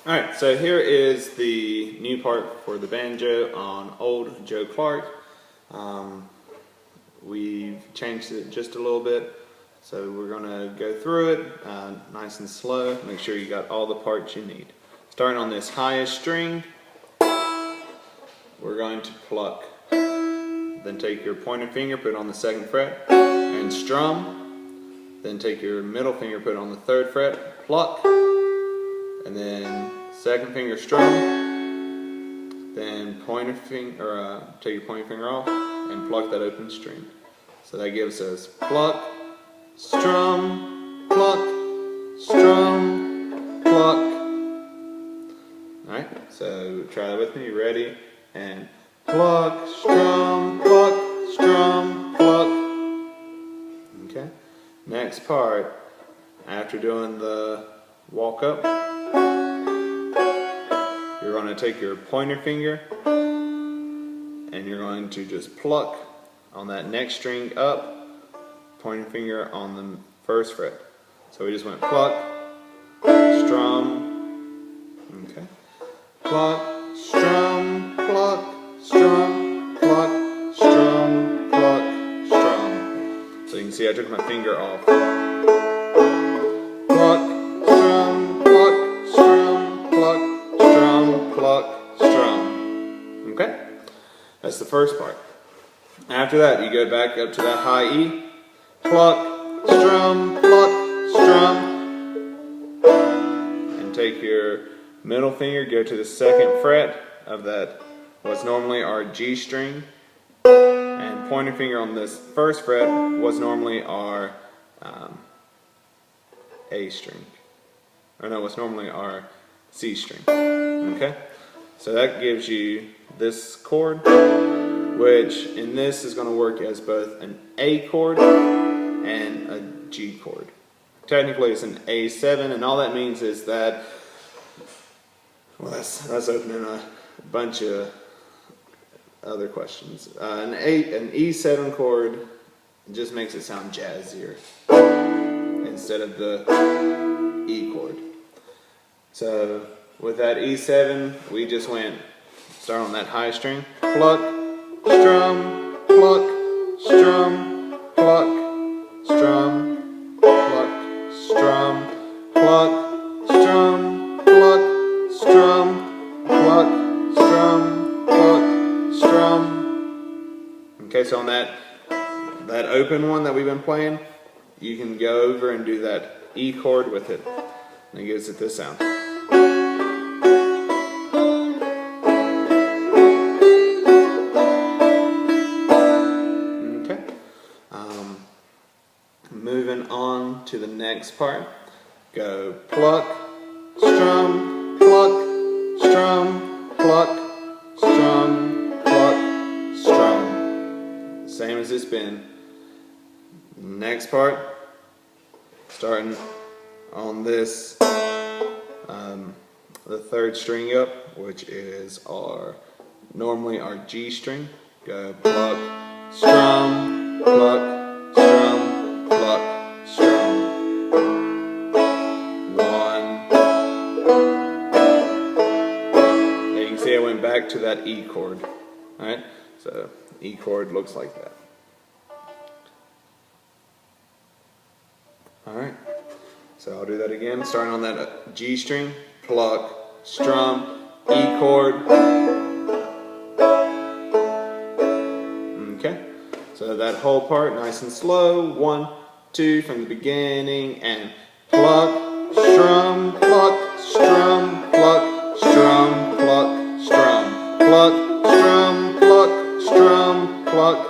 Alright, so here is the new part for the banjo on old Joe Clark. We've changed it just a little bit, so we're going to go through it nice and slow. Make sure you got all the parts you need. Starting on this highest string, we're going to pluck. Then take your pointer finger, put it on the 2nd fret, and strum. Then take your middle finger, put it on the 3rd fret, pluck. And then 2nd finger, strum. Then pointer finger, take your pointer finger off and pluck that open string. So that gives us pluck, strum, pluck, strum, pluck. Alright, so try that with me. You ready? And pluck, strum, pluck, strum, pluck. Okay. Next part, after doing the walk up, you're going to take your pointer finger and you're going to just pluck on that next string up, pointer finger on the 1st fret. So we just went pluck, strum, okay, pluck, strum, pluck, strum, pluck, strum, pluck, strum. So you can see I took my finger off. Pluck, strum, pluck, strum, pluck, strum, pluck, strum. Okay? That's the first part. After that, you go back up to that high E. Pluck, strum, pluck, strum. And take your middle finger, go to the 2nd fret of that, what's normally our G string. And pointer finger on this 1st fret was normally our A string. Or no, what's normally our C string. Okay? So that gives you this chord, which in this is going to work as both an A chord and a G chord. Technically it's an A7, and all that means is that, well, that's opening a bunch of other questions. An E7 chord just makes it sound jazzier instead of the E chord. So with that E7, we just start on that high string, pluck, strum, pluck, strum, pluck, strum, pluck, strum, pluck, strum, pluck, strum, pluck, strum, pluck, strum. Okay, so on that open one that we've been playing, you can go over and do that E chord with it, and it gives it this sound. Moving on to the next part, go pluck, strum, pluck, strum, pluck, strum, pluck, strum. Same as it's been. Next part, starting on this, the 3rd string up, which is normally our G string. Go pluck, strum, pluck, strum, pluck, strum. 1. Now you can see I went back to that E chord. Alright? So E chord looks like that. Alright. So I'll do that again, starting on that G string, pluck, strum, E chord. Okay? So that whole part, nice and slow. 1, 2 from the beginning, and pluck, strum, pluck, strum, pluck, strum, pluck, strum, pluck, strum, pluck, strum, pluck,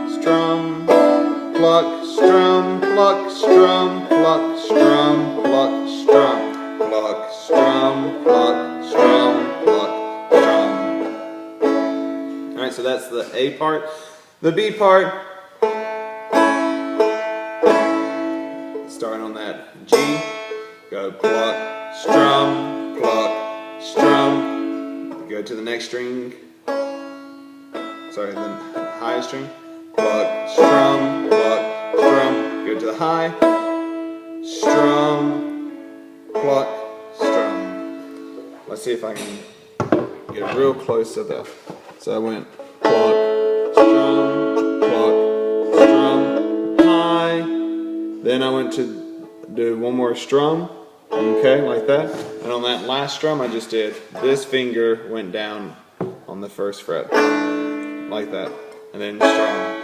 strum, pluck, strum, pluck, strum, pluck, strum, pluck, strum, pluck, strum, pluck, strum, pluck, strum. Alright, so that's the A part. The B part, starting on that G, go pluck, strum, pluck, strum, go to the next string, sorry, the high string, pluck, strum, go to the high, strum, pluck, strum. Let's see if I can get real close to that. So I went pluck, strum, high. Then I went to do one more strum, okay, like that. And on that last strum I just did, this finger went down on the first fret, like that. And then strum,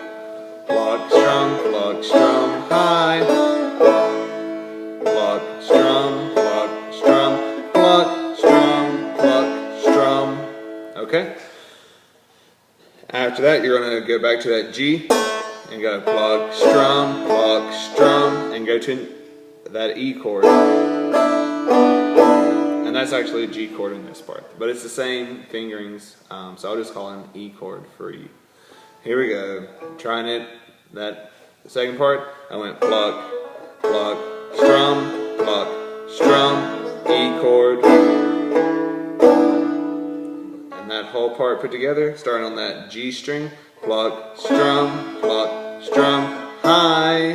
pluck, strum, high. Pluck, strum, pluck, strum. Okay? After that, you're going to go back to that G and go pluck, strum, and go to that E chord. And that's actually a G chord in this part, but it's the same fingerings, so I'll just call it an E chord for you. Here we go. Trying it, that second part, I went pluck, strum, E chord. And that whole part put together, starting on that G string, pluck, strum, high.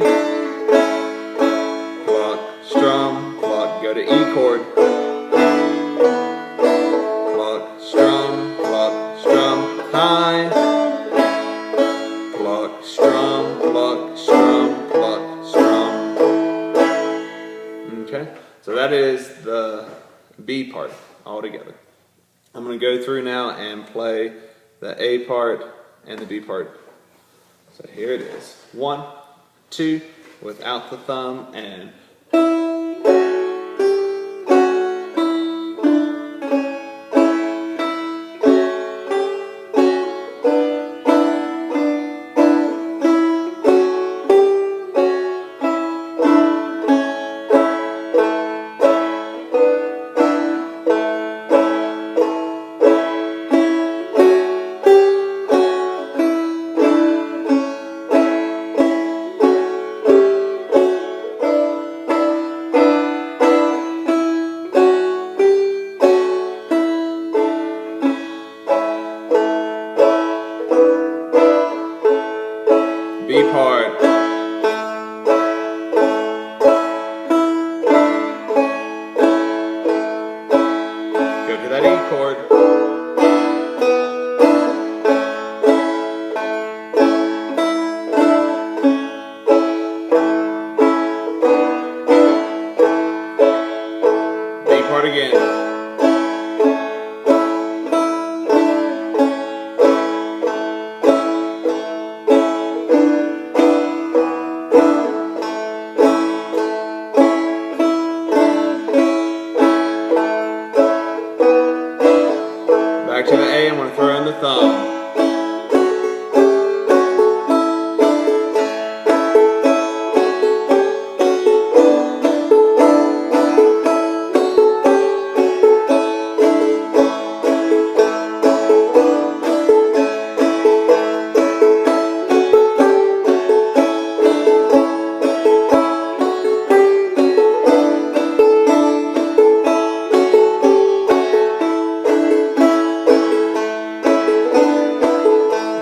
Pluck, strum, go to E chord. Pluck, strum, high. Pluck, strum. Okay, so that is the B part all together. I'm going to go through now and play the A part and the B part. So here it is. 1, 2, without the thumb, and B part. Go to that E chord. B part again. Back to the A, I'm going to throw in the thumb.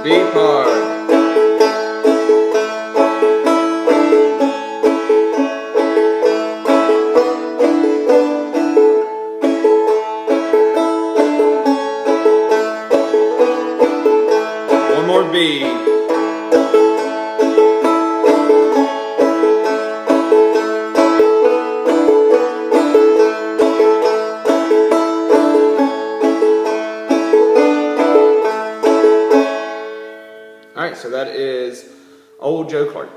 B part. One more B. Alright, so that is Old Joe Clark.